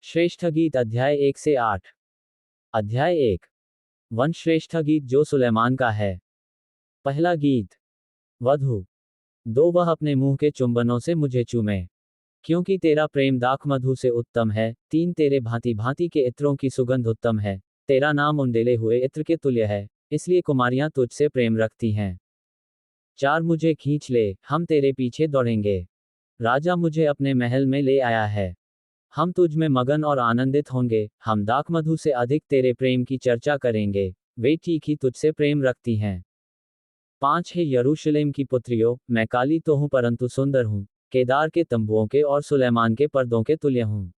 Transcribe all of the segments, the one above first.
श्रेष्ठ गीत अध्याय 1 से 8। अध्याय 1। वन श्रेष्ठ गीत जो सुलेमान का है। पहला गीत। वधु। दो वह अपने मुंह के चुंबनों से मुझे चूमे, क्योंकि तेरा प्रेम दाख मधु से उत्तम है। 3 तेरे भांति भांति के इत्रों की सुगंध उत्तम है, तेरा नाम उंडेले हुए इत्र के तुल्य है, इसलिए कुमारियां तुझसे प्रेम रखती हैं। 4 मुझे खींच ले, हम तेरे पीछे दौड़ेंगे। राजा मुझे अपने महल में ले आया है, हम तुझ में मगन और आनंदित होंगे। हम दाखमधु से अधिक तेरे प्रेम की चर्चा करेंगे, वे ठीक ही तुझसे प्रेम रखती हैं। 5 हे यरूशलेम की पुत्रियों, मैं काली तो हूं परंतु सुंदर हूं, केदार के तंबुओं के और सुलेमान के पर्दों के तुल्य हूं।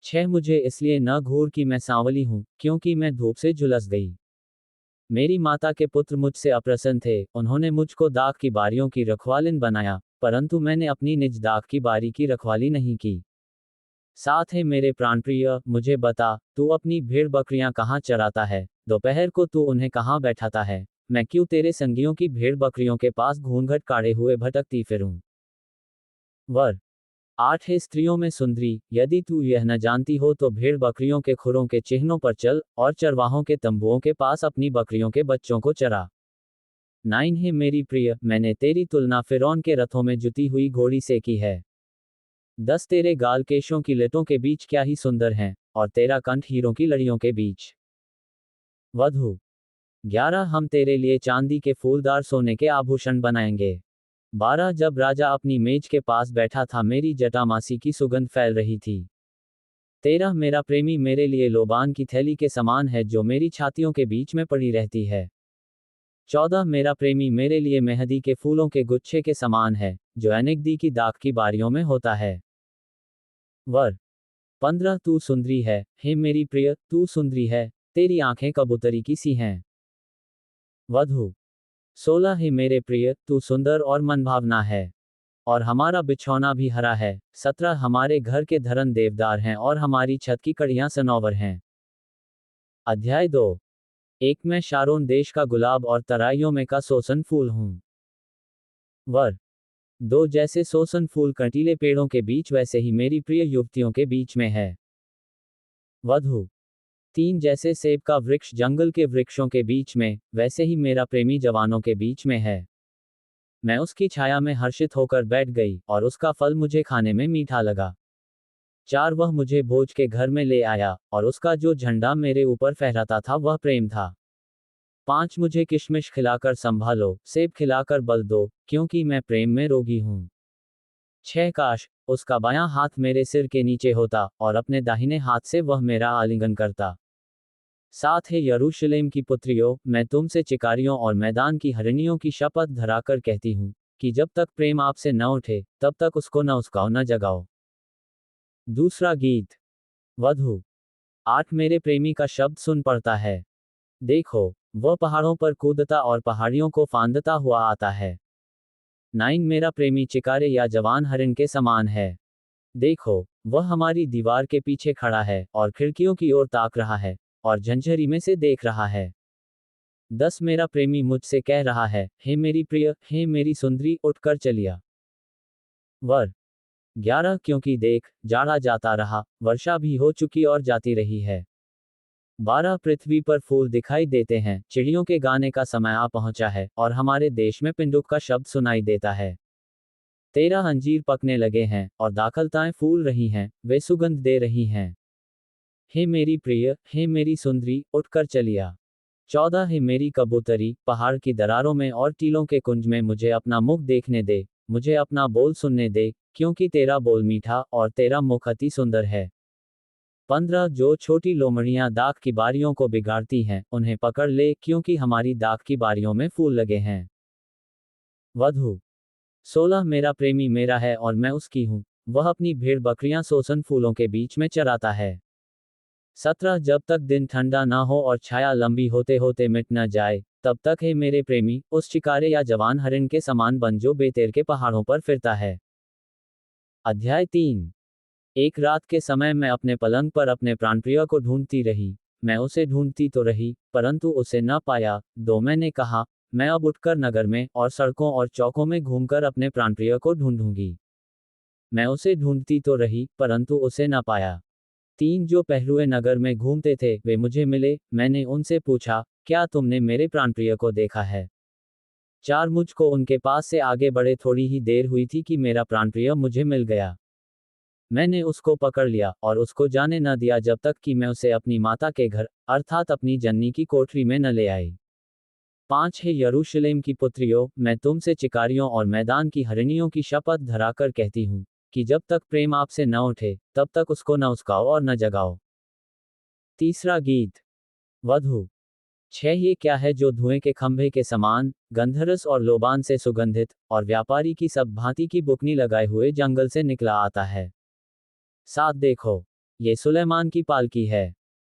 6 मुझे इसलिए न घूर कि मैं सांवली हूं, क्योंकि मैं धूप से झुलस गई। मेरी माता के पुत्र मुझसे अप्रसन्न थे, उन्होंने मुझको दाख की बारियों की रखवालिन बनाया, परंतु मैंने अपनी निज दाख की बारी की रखवाली नहीं की। 7 है मेरे प्राणप्रिय, मुझे बता, तू अपनी भेड़ बकरियां कहाँ चराता है, दोपहर को तू उन्हें कहाँ बैठाता है। मैं क्यों तेरे संगियों की भेड़ बकरियों के पास घूंघट काढ़े हुए भटकती फिरूं। वर। 8 है स्त्रियों में सुंदरी, यदि तू यह न जानती हो तो भेड़ बकरियों के खुरों के चिन्हों पर चल, और चरवाहों के तंबुओं के पास अपनी बकरियों के बच्चों को चरा। 9 है मेरी प्रिय, मैंने तेरी तुलना फिरौन के रथों में जुती हुई घोड़ी से की है। 10 तेरे गाल केशों की लटों के बीच क्या ही सुंदर हैं, और तेरा कंठ हीरों की लड़ियों के बीच। वधु। 11 हम तेरे लिए चांदी के फूलदार सोने के आभूषण बनाएंगे। 12 जब राजा अपनी मेज के पास बैठा था मेरी जटामासी की सुगंध फैल रही थी। 13 मेरा प्रेमी मेरे लिए लोबान की थैली के समान है जो मेरी छातियों के बीच में पड़ी रहती है। 14 मेरा प्रेमी मेरे लिए मेहंदी के फूलों के गुच्छे के समान है, जो अनेकदी की दाख की बारियों में होता है। वर। 15 तू सुंदरी है, हे मेरी प्रिय, तू सुंदरी है, तेरी आंखें कबूतरी की सी हैं। वधु। 16 हे मेरे प्रिय, तू सुंदर और मनभावना है, और हमारा बिछौना भी हरा है। 17 हमारे घर के धरन देवदार हैं और हमारी छत की कड़ियां सनौवर हैं। अध्याय 2। एक मैं शारोन देश का गुलाब और तराइयों में का सोसन फूल हूं। वर। 2 जैसे सोसन फूल कंटीले पेड़ों के बीच वैसे ही मेरी प्रिय युवतियों के बीच में है। वधु। 3 जैसे सेब का वृक्ष जंगल के वृक्षों के बीच में, वैसे ही मेरा प्रेमी जवानों के बीच में है। मैं उसकी छाया में हर्षित होकर बैठ गई, और उसका फल मुझे खाने में मीठा लगा। 4 वह मुझे भोज के घर में ले आया, और उसका जो झंडा मेरे ऊपर फहराता था वह प्रेम था। 5 मुझे किशमिश खिलाकर संभालो, सेब खिलाकर बल दो, क्योंकि मैं प्रेम में रोगी हूं। 6 काश उसका बायां हाथ मेरे सिर के नीचे होता, और अपने दाहिने हाथ से वह मेरा आलिंगन करता। 7 है यरूशलेम की पुत्रियों, मैं तुमसे चिकारियों और मैदान की हरिणियों की शपथ धराकर कहती हूँ, कि जब तक प्रेम आपसे न उठे, तब तक उसको न उस्काओ न जगाओ। दूसरा गीत। वधु। 8 मेरे प्रेमी का शब्द सुन पड़ता है, देखो, वह पहाड़ों पर कूदता और पहाड़ियों को फांदता हुआ आता है। 9 मेरा प्रेमी चिकारे या जवान हरिण के समान है, देखो, वह हमारी दीवार के पीछे खड़ा है, और खिड़कियों की ओर ताक रहा है, और झंझरी में से देख रहा है। 10 मेरा प्रेमी मुझसे कह रहा है, हे मेरी प्रिय, हे मेरी सुंदरी, उठकर चलिया। वर। 11 क्योंकि देख, जाड़ा जाता रहा, वर्षा भी हो चुकी और जाती रही है। 12 पृथ्वी पर फूल दिखाई देते हैं, चिड़ियों के गाने का समय आ पहुंचा है, और हमारे देश में पिंडुक का शब्द सुनाई देता है। 13 अंजीर पकने लगे हैं, और दाखलताएं फूल रही हैं, वे सुगंध दे रही हैं। हे मेरी प्रिय, हे मेरी सुंदरी, उठकर चलिया। 14 है मेरी कबूतरी, पहाड़ की दरारों में और टीलों के कुंज में मुझे अपना मुख देखने दे, मुझे अपना बोल सुनने दे, क्योंकि तेरा बोल मीठा और तेरा मुख अति सुंदर है। 15 जो छोटी लोमड़ियां दाख की बारियों को बिगाड़ती हैं, उन्हें पकड़ ले, क्योंकि हमारी दाख की बारियों में फूल लगे हैं। वधु। 16 मेरा प्रेमी मेरा है और मैं उसकी हूँ, वह अपनी भेड़ बकरियां सोसन फूलों के बीच में चराता है। 17 जब तक दिन ठंडा ना हो और छाया लंबी होते होते मिट न जाए, तब तक है मेरे प्रेमी उस चिकारे या जवान हरिण के समान बन जो बेतेर के पहाड़ों पर फिरता है। अध्याय 3। एक रात के समय मैं अपने पलंग पर अपने प्राणप्रिय को ढूंढती रही, मैं उसे ढूंढती तो रही, परंतु उसे न पाया। 2 मैंने कहा, मैं अब उठकर नगर में और सड़कों और चौकों में घूमकर अपने प्राणप्रिय को ढूंढूंगी। मैं उसे ढूंढती तो रही, परंतु उसे न पाया। 3 जो पहरुए नगर में घूमते थे वे मुझे मिले, मैंने उनसे पूछा, क्या तुमने मेरे प्राणप्रिय को देखा है? 4 मुझको उनके पास से आगे बढ़े थोड़ी ही देर हुई थी कि मेरा प्राणप्रिय मुझे मिल गया। मैंने उसको पकड़ लिया और उसको जाने न दिया जब तक कि मैं उसे अपनी माता के घर, अर्थात अपनी जननी की कोठरी में न ले आई। 5 हे यरूशलेम की पुत्रियों, मैं तुमसे चिकारियों और मैदान की हरिणियों की शपथ धराकर कहती हूँ कि जब तक प्रेम आपसे न उठे, तब तक उसको न उस्काओ और न जगाओ। तीसरा गीत। वधु। 6 ये क्या है जो धुएं के खंभे के समान, गंधरस और लोबान से सुगंधित, और व्यापारी की सब भांति की बुकनी लगाए हुए जंगल से निकला आता है। 7 देखो, ये सुलेमान की पालकी है।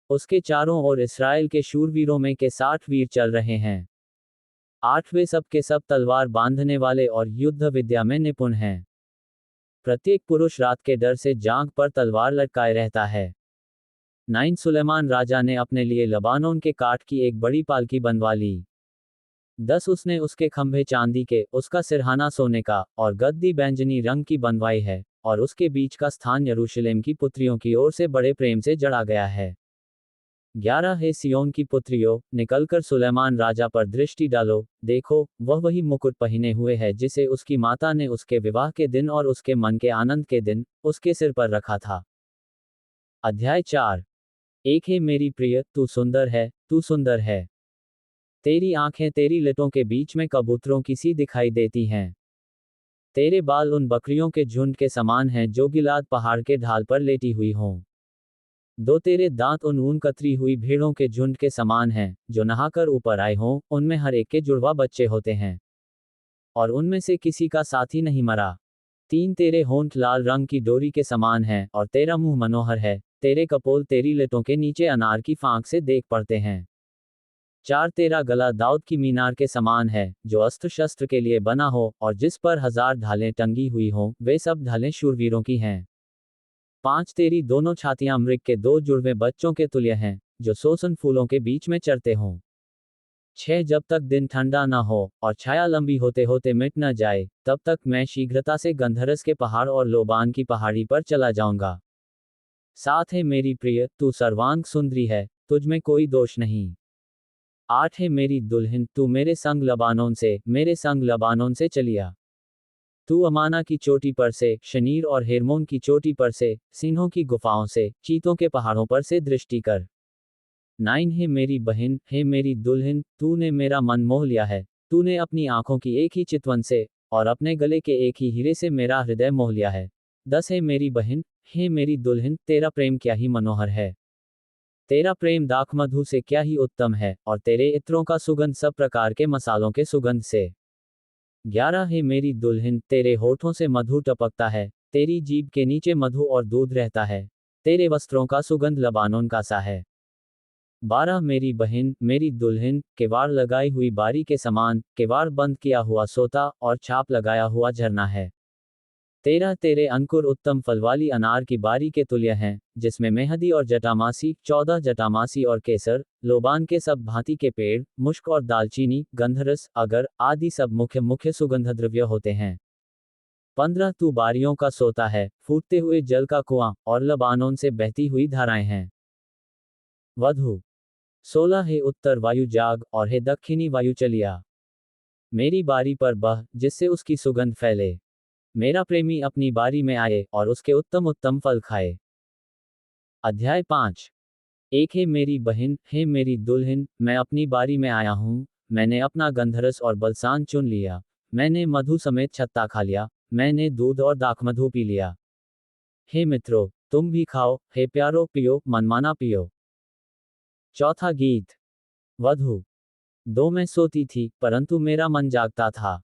उसके चारों ओर इस्राएल के शूरवीरों में के 60 वीर चल रहे हैं। 8 वे सब के सब तलवार बांधने वाले और युद्ध विद्या में निपुण हैं। प्रत्येक पुरुष रात के डर से जांघ पर तलवार लटकाए रहता है। 9 सुलेमान राजा ने अपने लिए लबानोन के काठ की एक बड़ी पालकी बनवा ली। 10 उसने उसके खंभे चांदी के, उसका सिरहाना सोने का, और गद्दी बैंजनी रंग की बनवाई है, और उसके बीच का स्थान यरूशलेम की पुत्रियों की ओर से बड़े प्रेम से जड़ा गया है। 11 हे सियोन की पुत्रियों, निकलकर सुलेमान राजा पर दृष्टि डालो, देखो, वह वही मुकुट पहने हुए है जिसे उसकी माता ने उसके विवाह के दिन और उसके मन के आनंद के दिन, उसके सिर पर रखा था। अध्याय 4। एक हे मेरी प्रिय, तू सुंदर है, तू सुंदर है। तेरी आंखें तेरी लटों के बीच में कबूतरों की सी दिखाई देती हैं। तेरे बाल उन बकरियों के झुंड के समान हैं जो गिलाद पहाड़ के ढाल पर लेटी हुई हों। दो तेरे दांत उन ऊन कतरी हुई भेड़ों के झुंड के समान हैं, जो नहाकर ऊपर आए हों, उनमें हर एक के जुड़वा बच्चे होते हैं, और उनमें से किसी का साथी नहीं मरा। 3 तेरे होंठ लाल रंग की डोरी के समान हैं, और तेरा मुंह मनोहर है, तेरे कपोल तेरी लटों के नीचे अनार की फांक से देख पड़ते हैं। 4 तेरा गला दाऊद की मीनार के समान है, जो अस्त्र शस्त्र के लिए बना हो, और जिस पर 1000 ढालें टंगी हुई हों, वे सब ढालें शूरवीरों की हैं। 5 तेरी दोनों छातियां मृग के 2 जुड़वे बच्चों के तुल्य हैं, जो सोसन फूलों के बीच में चरते हों। 6 जब तक दिन ठंडा न हो, और छाया लंबी होते होते मिट न जाए, तब तक मैं शीघ्रता से गंधरस के पहाड़ और लोबान की पहाड़ी पर चला जाऊंगा। 7 है मेरी प्रिय, तू सर्वांग सुंदरी है, तुझ में कोई दोष नहीं। 8 है मेरी दुल्हन, तू मेरे संग लबानोन से चलिया। तू अमाना की चोटी पर से, शनीर और हेरमोन की चोटी पर से, सिन्हों की गुफाओं से, चीतों के पहाड़ों पर से दृष्टि कर। 9 है मेरी बहन, हे मेरी दुल्हन, तूने मेरा मन मोह लिया है, तूने अपनी आंखों की एक ही चितवन से, और अपने गले के एक ही हीरे से मेरा हृदय मोह लिया है। 10 है मेरी बहन, हे मेरी दुल्हन, तेरा प्रेम क्या ही मनोहर है। तेरा प्रेम दाखमधु से क्या ही उत्तम है, और तेरे इत्रों का सुगंध सब प्रकार के मसालों के सुगंध से। 11 है मेरी दुल्हन, तेरे होठों से मधु टपकता है, तेरी जीभ के नीचे मधु और दूध रहता है, तेरे वस्त्रों का सुगंध लबानोन का सा है। 12 मेरी बहन, मेरी दुल्हन, केवाड़ लगाई हुई बारी के समान, केवाड़ बंद किया हुआ सोता और छाप लगाया हुआ झरना है। 13 तेरे अंकुर उत्तम फल वाली अनार की बारी के तुल्य हैं, जिसमें मेहदी और जटामासी, 14 जटामासी और केसर, लोबान के सब भांति के पेड़, मुश्क और दालचीनी, गंधरस, अगर, आदि सब मुख्य मुख्य सुगंधद्रव्य होते हैं। 15 तू बारियों का सोता है, फूटते हुए जल का कुआं, और लबानोन से बहती हुई धाराएं हैं। वधु। 16 हे उत्तर वायु जाग, और हे दक्षिणी वायु चलिया। मेरी बारी पर बह, जिससे उसकी सुगंध फैले। मेरा प्रेमी अपनी बारी में आए, और उसके उत्तम उत्तम फल खाए। अध्याय 5। एक है मेरी बहन, हे मेरी दुल्हन, मैं अपनी बारी में आया हूँ, मैंने अपना गंधरस और बलसान चुन लिया, मैंने मधु समेत छत्ता खा लिया, मैंने दूध और दाखमधु पी लिया। हे मित्रों, तुम भी खाओ, हे प्यारो पियो, मनमाना पियो। चौथा गीत। वधु। 2 मैं सोती थी, परंतु मेरा मन जागता था।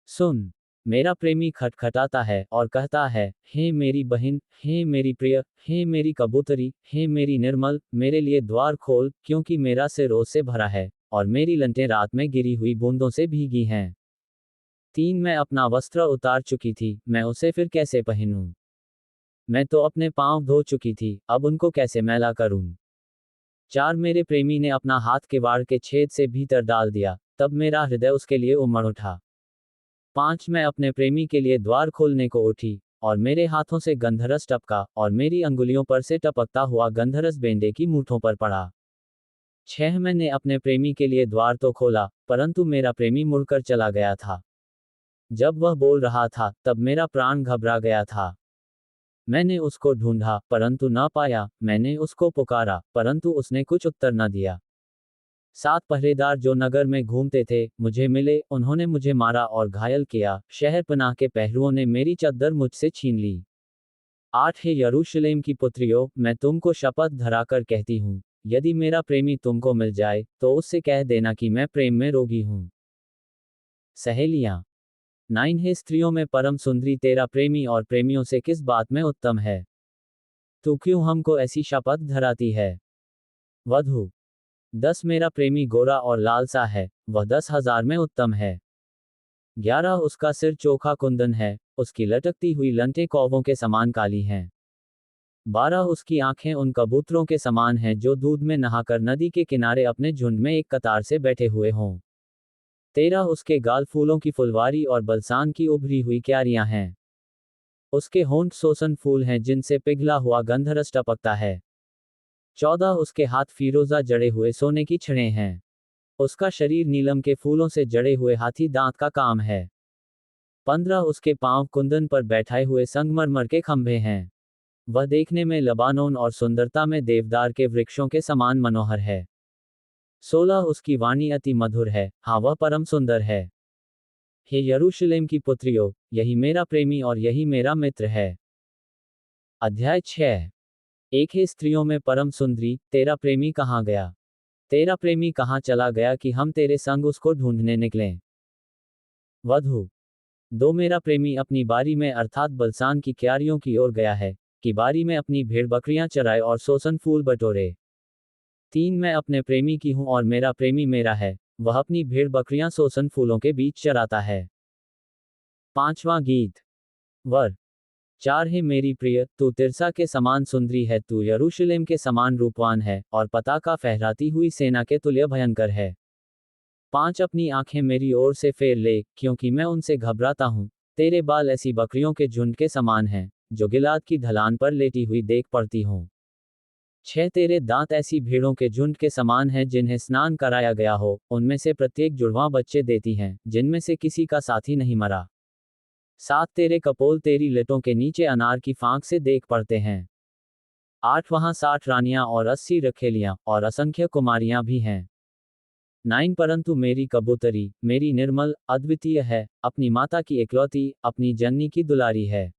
सुन, मेरा प्रेमी खटखटाता है और कहता है, हे मेरी बहन, हे मेरी प्रिय, हे मेरी कबूतरी, हे मेरी निर्मल, मेरे लिए द्वार खोल, क्योंकि मेरा सिर ओस से भरा है, और मेरी लंटें रात में गिरी हुई बूंदों से भीगी हैं। 3 मैं अपना वस्त्र उतार चुकी थी, मैं उसे फिर कैसे पहनूं? मैं तो अपने पांव धो चुकी थी, अब उनको कैसे मैला करूं? 4 मेरे प्रेमी ने अपना हाथ किवाड़ के छेद से भीतर डाल दिया, तब मेरा हृदय उसके लिए उमड़ उठा। 5 मैं अपने प्रेमी के लिए द्वार खोलने को उठी, और मेरे हाथों से गंधरस टपका, और मेरी अंगुलियों पर से टपकता हुआ गंधरस बेंडे की मूठों पर पड़ा। 6 मैंने अपने प्रेमी के लिए द्वार तो खोला, परंतु मेरा प्रेमी मुड़कर चला गया था। जब वह बोल रहा था, तब मेरा प्राण घबरा गया था। मैंने उसको ढूंढा, परंतु न पाया। मैंने उसको पुकारा, परंतु उसने कुछ उत्तर न दिया। 7 पहरेदार जो नगर में घूमते थे, मुझे मिले, उन्होंने मुझे मारा और घायल किया। शहरपनाह के पहरुओं ने मेरी चद्दर मुझसे छीन ली। 8 हे यरूशलेम की पुत्रियों, मैं तुमको शपथ धराकर कहती हूँ, यदि मेरा प्रेमी तुमको मिल जाए, तो उससे कह देना कि मैं प्रेम में रोगी हूँ। सहेलियां। 9 हे स्त्रियों में परम सुंदरी तेरा प्रेमी और प्रेमियों से किस बात में उत्तम है? तू क्यों हमको ऐसी शपथ धराती है? वधु। 10 मेरा प्रेमी गोरा और लाल सा है, वह 10,000 में उत्तम है। 11 उसका सिर चोखा कुंदन है, उसकी लटकती हुई लंटें कौवों के समान काली हैं। 12 उसकी आंखें उन कबूतरों के समान हैं जो दूध में नहाकर नदी के किनारे अपने झुंड में एक कतार से बैठे हुए हों। 13 उसके गाल फूलों की फुलवारी और बलसान की उभरी हुई क्यारियां हैं। उसके होंठ सोसन फूल हैं जिनसे पिघला हुआ गंधरस टपकता है। 14 उसके हाथ फीरोजा जड़े हुए सोने की छड़ें हैं। उसका शरीर नीलम के फूलों से जड़े हुए हाथी दांत का काम है। 15 उसके पांव कुंदन पर बैठाए हुए संगमरमर के खंभे हैं। वह देखने में लबानोन और सुंदरता में देवदार के वृक्षों के समान मनोहर है। 16 उसकी वाणी अति मधुर है, हाँ वह परम सुंदर है। हे यरूशलेम की पुत्रियों, यही मेरा प्रेमी और यही मेरा मित्र है। अध्याय 6। एक हे स्त्रियों में परम सुंदरी, तेरा प्रेमी कहाँ गया? तेरा प्रेमी कहाँ चला गया कि हम तेरे संग उसको ढूंढने निकलें? वधु। 2 मेरा प्रेमी अपनी बारी में अर्थात बलसान की क्यारियों की ओर गया है, कि बारी में अपनी भेड़ बकरियां चराए और सोसन फूल बटोरे। 3 मैं अपने प्रेमी की हूं और मेरा प्रेमी मेरा है, वह अपनी भेड़ बकरियां सोसन फूलों के बीच चराता है। 5वां गीत। वर। 4 हे मेरी प्रिय, तू तिरसा के समान सुंदरी है, तू यरूशलेम के समान रूपवान है, और पताका फहराती हुई सेना के तुल्य भयंकर है। 5 अपनी आंखें मेरी ओर से फेर ले, क्योंकि मैं उनसे घबराता हूँ। तेरे बाल ऐसी बकरियों के झुंड के समान हैं, जो गिलाद की ढलान पर लेटी हुई देख पड़ती हों। 6 तेरे दांत ऐसी भेड़ों के झुंड के समान हैं जिन्हें स्नान कराया गया हो, उनमें से प्रत्येक जुड़वां बच्चे देती हैं, जिनमें से किसी का साथी नहीं मरा। 7 तेरे कपोल तेरी लटों के नीचे अनार की फांक से देख पड़ते हैं। 8 वहां 60 रानियां और 80 रखेलियां और असंख्य कुमारियां भी हैं। 9 परंतु मेरी कबूतरी, मेरी निर्मल, अद्वितीय है, अपनी माता की इकलौती, अपनी जननी की दुलारी है।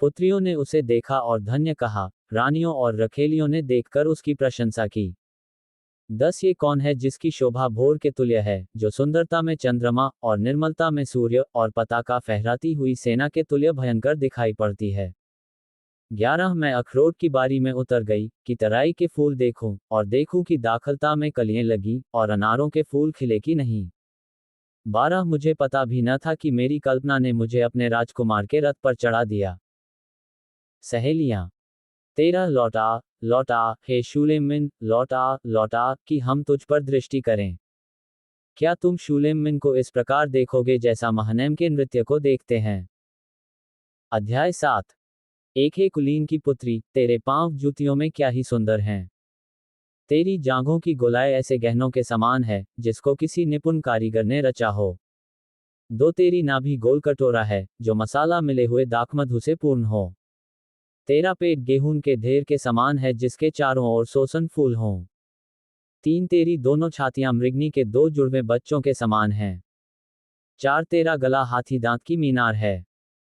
पुत्रियों ने उसे देखा और धन्य कहा, रानियों और रखेलियों ने देखकर उसकी प्रशंसा की। 10 ये कौन है जिसकी शोभा भोर के तुल्य है, जो सुंदरता में चंद्रमा और निर्मलता में सूर्य और पताका फहराती हुई सेना के तुल्य भयंकर दिखाई पड़ती है। 11 मैं अखरोट की बारी में उतर गई, कि तराई के फूल देखूं, और देखूं कि दाखलता में कलियां लगी, और अनारों के फूल खिले कि नहीं। 12 मुझे पता भी न था कि मेरी कल्पना ने मुझे अपने राजकुमार के रथ पर चढ़ा दिया। सहेलियां। 13 लौटा, लौटा, हे शूलेमिन, लौटा, लौटा, कि हम तुझ पर दृष्टि करें। क्या तुम शूलेमिन को इस प्रकार देखोगे जैसा महनैम के नृत्य को देखते हैं? अध्याय 7। एक हे कुलीन की पुत्री, तेरे पांव जूतियों में क्या ही सुंदर हैं। तेरी जांघों की गोलाई ऐसे गहनों के समान है, जिसको किसी निपुण कारीगर ने रचा हो। 2 तेरी नाभि गोल कटोरा है, जो मसाला मिले हुए दाखमधु से पूर्ण हो। तेरा पेट गेहूं के ढेर के समान है जिसके चारों ओर सोसन फूल हों। 3 तेरी दोनों छातियां मृगनी के 2 जुड़वे बच्चों के समान हैं। 4 तेरा गला हाथी दांत की मीनार है।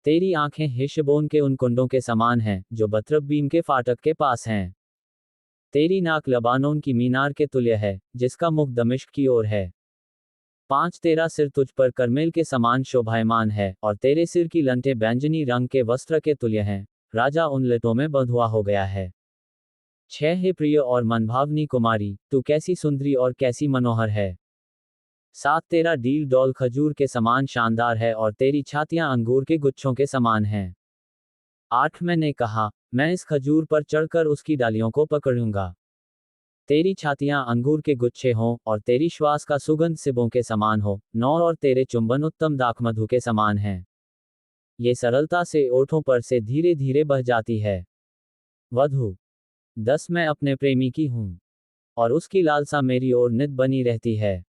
तेरी आंखें हेशबोन के उन कुंडों के समान हैं, जो बत्रब्बीम के फाटक के पास हैं। तेरी नाक लबानोन की मीनार के तुल्य है, जिसका मुख दमिश्क की ओर है। 5 तेरा सिर तुझ पर करमेल के समान शोभायमान है, और तेरे सिर की लंटें बैंजनी रंग के वस्त्र के तुल्य हैं, राजा उन लटों में बंधुआ हो गया है। 6 हे प्रिय और मनभावनी कुमारी, तू कैसी सुंदरी और कैसी मनोहर है। 7 तेरा डील डौल खजूर के समान शानदार है और तेरी छातियां अंगूर के गुच्छों के समान हैं। 8 मैंने कहा, मैं इस खजूर पर चढ़कर उसकी डालियों को पकड़ूंगा। तेरी छातियां अंगूर के गुच्छे हों, और तेरी श्वास का सुगंध सिबों के समान हो। 9 और तेरे चुंबन उत्तम दाखमधु के समान हैं। ये सरलता से ओठों पर से धीरे धीरे बह जाती है। वधु 10 मैं अपने प्रेमी की हूँ और उसकी लालसा मेरी ओर नित बनी रहती है।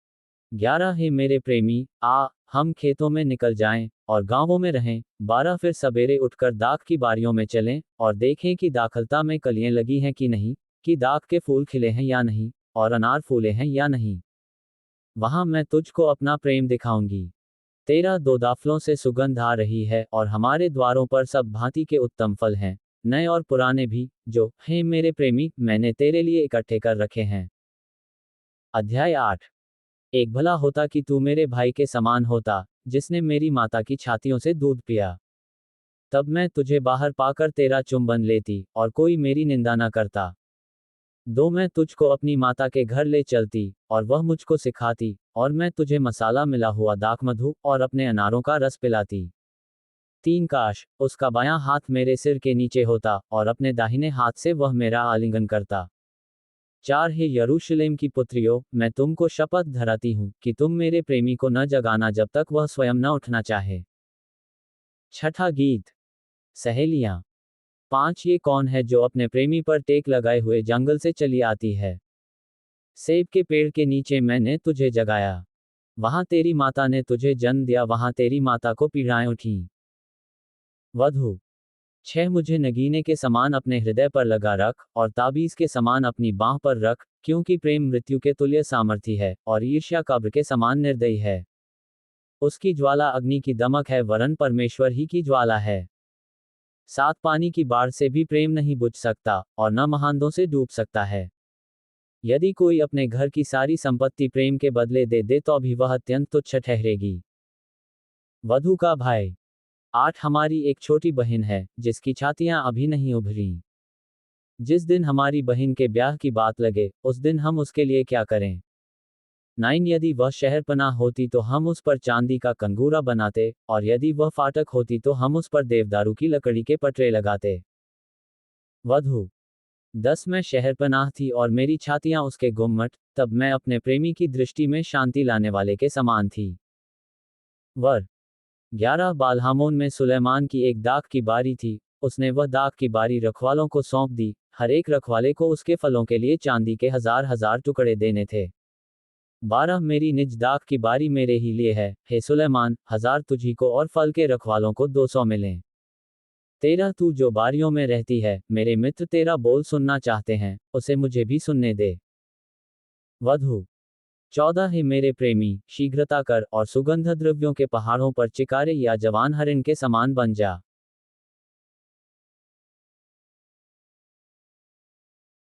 11 हे मेरे प्रेमी, आ हम खेतों में निकल जाएं और गांवों में रहें। 12 फिर सवेरे उठकर दाख की बारियों में चलें और देखें कि दाखलता में कलियां लगी हैं कि नहीं, कि दाख के फूल खिले हैं या नहीं, और अनार फूले हैं या नहीं। वहां मैं तुझको अपना प्रेम दिखाऊंगी। तेरा दो दाफलों से सुगंध आ रही है और हमारे द्वारों पर सब भांति के उत्तम फल हैं, नए और पुराने भी, जो हे मेरे प्रेमी मैंने तेरे लिए इकट्ठे कर रखे हैं। अध्याय 8। एक भला होता कि तू मेरे भाई के समान होता, जिसने मेरी माता की छातियों से दूध पिया। तब मैं तुझे बाहर पाकर तेरा चुंबन लेती और कोई मेरी निंदा न करता। दो मैं तुझको अपनी माता के घर ले चलती और वह मुझको सिखाती, और मैं तुझे मसाला मिला हुआ दाख मधु और अपने अनारों का रस पिलाती। 3 काश उसका बायां हाथ मेरे सिर के नीचे होता और अपने दाहिने हाथ से वह मेरा आलिंगन करता। 4 हे यरूशलेम की पुत्रियों, मैं तुमको शपथ धराती हूँ कि तुम मेरे प्रेमी को न जगाना जब तक वह स्वयं न उठना चाहे। छठा गीत। सहेलियां। 5 ये कौन है जो अपने प्रेमी पर टेक लगाए हुए जंगल से चली आती है। सेब के पेड़ के नीचे मैंने तुझे जगाया। वहां तेरी माता ने तुझे जन्म दिया, वहां तेरी माता को पीड़ाएं उठीं। वधु 6 मुझे नगीने के समान अपने हृदय पर लगा रख और ताबीज के समान अपनी बांह पर रख, क्योंकि प्रेम मृत्यु के तुल्य सामर्थी है और ईर्ष्या कब्र के समान निर्दयी है। उसकी ज्वाला अग्नि की दमक है, वरन परमेश्वर ही की ज्वाला है। 7 पानी की बाढ़ से भी प्रेम नहीं बुझ सकता और न महानदों से डूब सकता है। यदि कोई अपने घर की सारी संपत्ति प्रेम के बदले दे दे तो भी वह अत्यंत तुच्छ ठहरेगी। वधु का भाई। 8 हमारी एक छोटी बहन है, जिसकी छातियां अभी नहीं उभरी। जिस दिन हमारी बहन के ब्याह की बात लगे, उस दिन हम उसके लिए क्या करें। 9 यदि वह शहरपनाह होती तो हम उस पर चांदी का कंगूरा बनाते, और यदि वह फाटक होती तो हम उस पर देवदारू की लकड़ी के पटरे लगाते। वधु 10 मैं शहरपनाह थी और मेरी छातियां उसके गुम्मट, तब मैं अपने प्रेमी की दृष्टि में शांति लाने वाले के समान थी। वर 11 बालहामोन में सुलेमान की एक दाख की बारी थी, उसने वह दाख की बारी रखवालों को सौंप दी, हर एक रखवाले को उसके फलों के लिए चांदी के 1000 टुकड़े देने थे। 12 मेरी निज दाख की बारी मेरे ही लिए है, हे सुलेमान, 1000 तुझी को और फल के रखवालों को 200 मिलें। 13 तू जो बारियों में रहती है, मेरे मित्र तेरा बोल सुनना चाहते हैं, उसे मुझे भी सुनने दे। वधु 14 हे मेरे प्रेमी, शीघ्रता कर और सुगंध द्रव्यों के पहाड़ों पर चिकारे या जवान हरिण के समान बन जा।